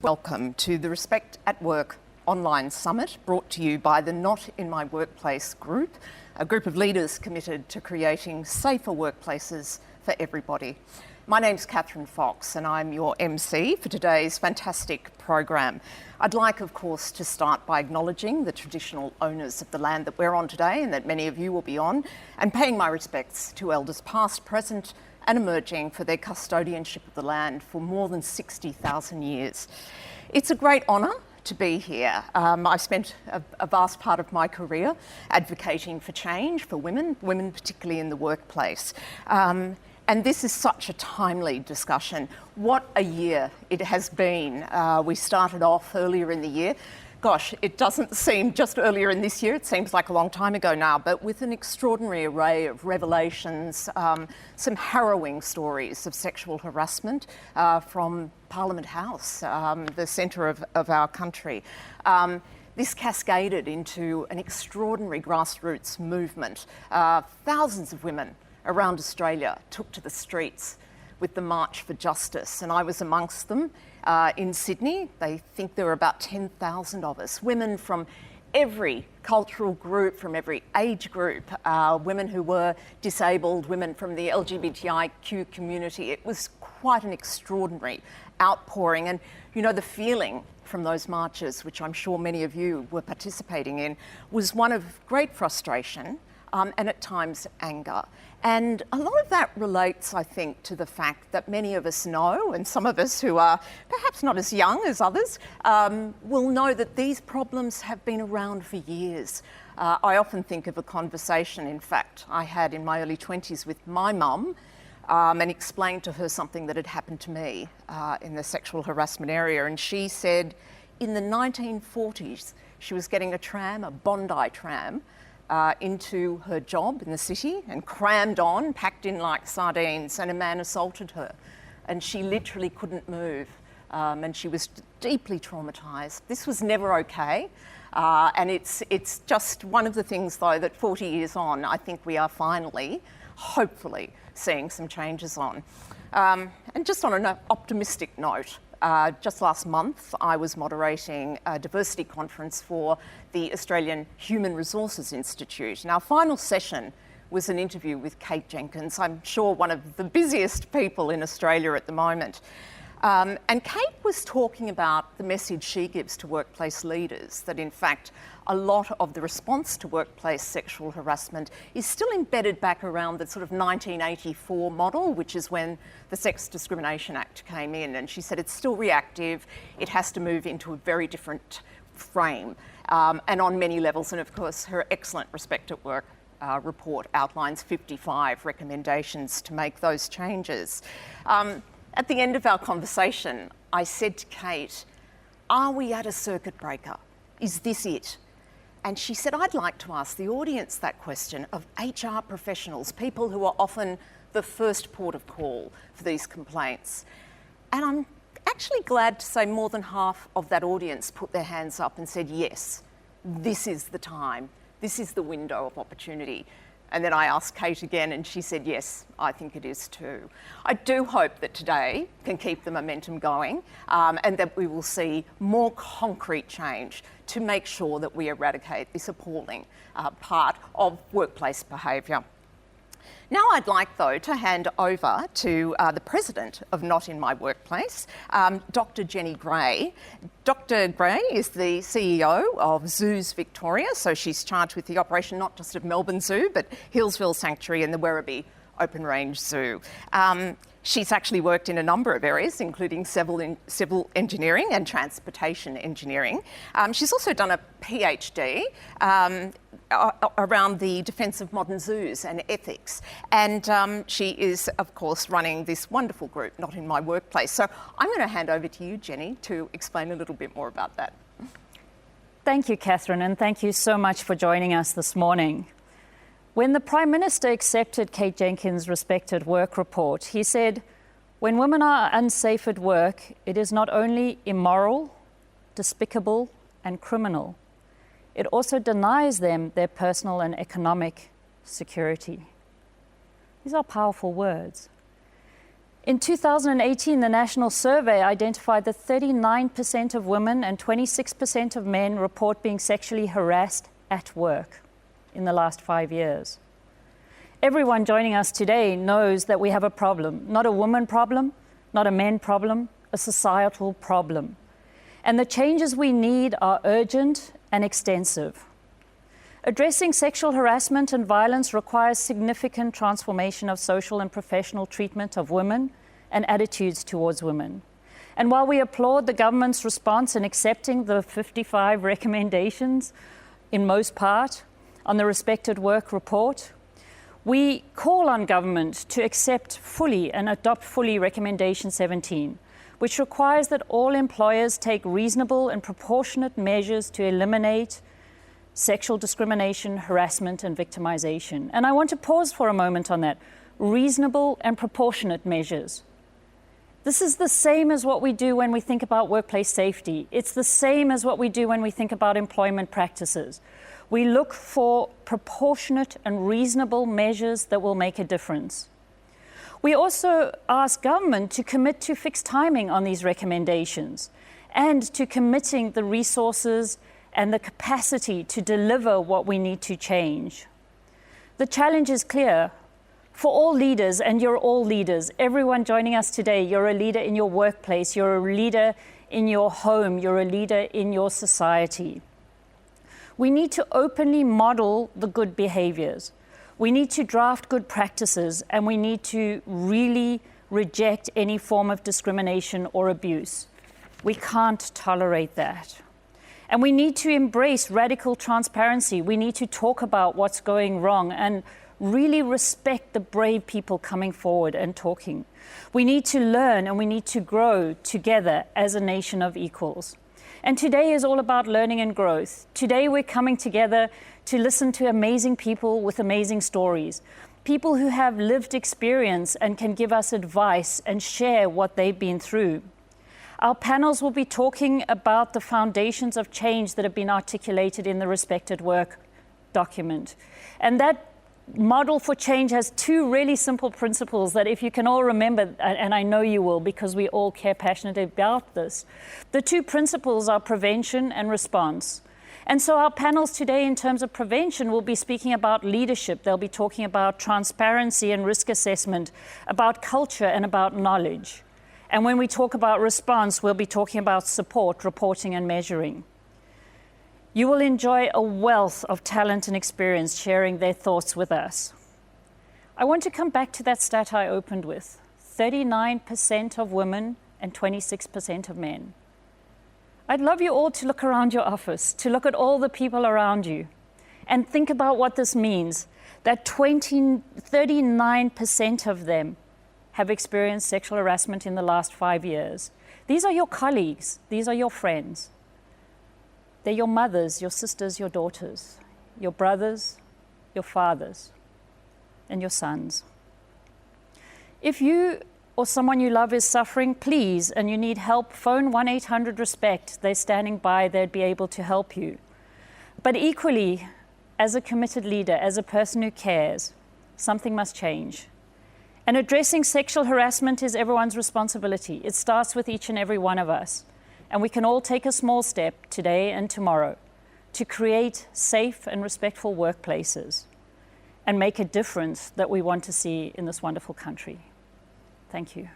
Welcome to the Respect at Work online summit, brought to you by the Not in My Workplace group, a group of leaders committed to creating safer workplaces for everybody. My name's Catherine Fox and I'm your MC for today's fantastic program. I'd like, of course, to start by acknowledging the traditional owners of the land that we're on today and that many of you will be on, and paying my respects to elders past, present and emerging for their custodianship of the land for more than 60,000 years. It's a great honour to be here. I spent a vast part of my career advocating for change for women particularly in the workplace. And this is such a timely discussion. What a year it has been. We started off earlier in the year. Gosh, it doesn't seem just earlier in this year, it seems like a long time ago now, but with an extraordinary array of revelations, some harrowing stories of sexual harassment from Parliament House, the centre of our country. This cascaded into an extraordinary grassroots movement. Thousands of women around Australia took to the streets with the March for Justice, and I was amongst them in Sydney. They think there were about 10,000 of us, women from every cultural group, from every age group, women who were disabled, women from the LGBTIQ community. It was quite an extraordinary outpouring, and you know, the feeling from those marches, which I'm sure many of you were participating in, was one of great frustration and at times anger. And a lot of that relates, I think, to the fact that many of us know, and some of us who are perhaps not as young as others, will know that these problems have been around for years. I often think of a conversation, in fact, I had in my early 20s with my mum, and explained to her something that had happened to me in the sexual harassment area. And she said in the 1940s, she was getting a tram, a Bondi tram, into her job in the city and crammed on, packed in like sardines, and a man assaulted her. And she literally couldn't move, and she was deeply traumatised. This was never okay. And it's just one of the things, though, that 40 years on, I think we are finally, hopefully, seeing some changes on. And just on an optimistic note, just last month, I was moderating a diversity conference for the Australian Human Resources Institute. And our final session was an interview with Kate Jenkins, I'm sure one of the busiest people in Australia at the moment. And Kate was talking about the message she gives to workplace leaders, that in fact a lot of the response to workplace sexual harassment is still embedded back around the sort of 1984 model, which is when the Sex Discrimination Act came in. And she said it's still reactive, it has to move into a very different frame, and on many levels. And of course her excellent Respect at Work report outlines 55 recommendations to make those changes. At the end of our conversation, I said to Kate, are we at a circuit breaker? Is this it? And she said, I'd like to ask the audience that question of HR professionals, people who are often the first port of call for these complaints. And I'm actually glad to say more than half of that audience put their hands up and said, yes, this is the time. This is the window of opportunity. And then I asked Kate again and she said, yes, I think it is too. I do hope that today can keep the momentum going, and that we will see more concrete change to make sure that we eradicate this appalling part of workplace behaviour. Now I'd like, though, to hand over to the president of Not in My Workplace, Dr. Jenny Gray. Dr. Gray is the CEO of Zoos Victoria, so she's charged with the operation not just of Melbourne Zoo, but Hillsville Sanctuary and the Werribee Open Range Zoo. She's actually worked in a number of areas, including civil engineering and transportation engineering. She's also done a PhD around the defence of modern zoos and ethics. And she is, of course, running this wonderful group, Not in My Workplace. So I'm going to hand over to you, Jenny, to explain a little bit more about that. Thank you, Catherine, and thank you so much for joining us this morning. When the Prime Minister accepted Kate Jenkins' Respect at Work report, he said, when women are unsafe at work, it is not only immoral, despicable and criminal, it also denies them their personal and economic security. These are powerful words. In 2018, the national survey identified that 39% of women and 26% of men report being sexually harassed at work in the last 5 years. Everyone joining us today knows that we have a problem, not a woman problem, not a men problem, a societal problem. And the changes we need are urgent and extensive. Addressing sexual harassment and violence requires significant transformation of social and professional treatment of women and attitudes towards women. And while we applaud the government's response in accepting the 55 recommendations in most part on the Respect at Work report, we call on government to accept fully and adopt fully Recommendation 17, which requires that all employers take reasonable and proportionate measures to eliminate sexual discrimination, harassment, and victimization. And I want to pause for a moment on that. Reasonable and proportionate measures. This is the same as what we do when we think about workplace safety. It's the same as what we do when we think about employment practices. We look for proportionate and reasonable measures that will make a difference. We also ask government to commit to fixed timing on these recommendations and to committing the resources and the capacity to deliver what we need to change. The challenge is clear for all leaders, and you're all leaders. Everyone joining us today, you're a leader in your workplace, you're a leader in your home, you're a leader in your society. We need to openly model the good behaviors. We need to draft good practices, and we need to really reject any form of discrimination or abuse. We can't tolerate that. And we need to embrace radical transparency. We need to talk about what's going wrong and really respect the brave people coming forward and talking. We need to learn and we need to grow together as a nation of equals. And today is all about learning and growth. Today we're coming together to listen to amazing people with amazing stories. People who have lived experience and can give us advice and share what they've been through. Our panels will be talking about the foundations of change that have been articulated in the Respect at Work document. And that model for change has two really simple principles that if you can all remember, and I know you will because we all care passionately about this, the two principles are prevention and response. And so our panels today in terms of prevention will be speaking about leadership. They'll be talking about transparency and risk assessment, about culture and about knowledge. And when we talk about response, we'll be talking about support, reporting, and measuring. You will enjoy a wealth of talent and experience sharing their thoughts with us. I want to come back to that stat I opened with. 39% of women and 26% of men. I'd love you all to look around your office, to look at all the people around you, and think about what this means, that 39% of them have experienced sexual harassment in the last 5 years. These are your colleagues. These are your friends. They're your mothers, your sisters, your daughters, your brothers, your fathers, and your sons. If you or someone you love is suffering, please, and you need help, phone 1-800-RESPECT. They're standing by. They'd be able to help you. But equally, as a committed leader, as a person who cares, something must change. And addressing sexual harassment is everyone's responsibility. It starts with each and every one of us. And we can all take a small step today and tomorrow to create safe and respectful workplaces and make a difference that we want to see in this wonderful country. Thank you.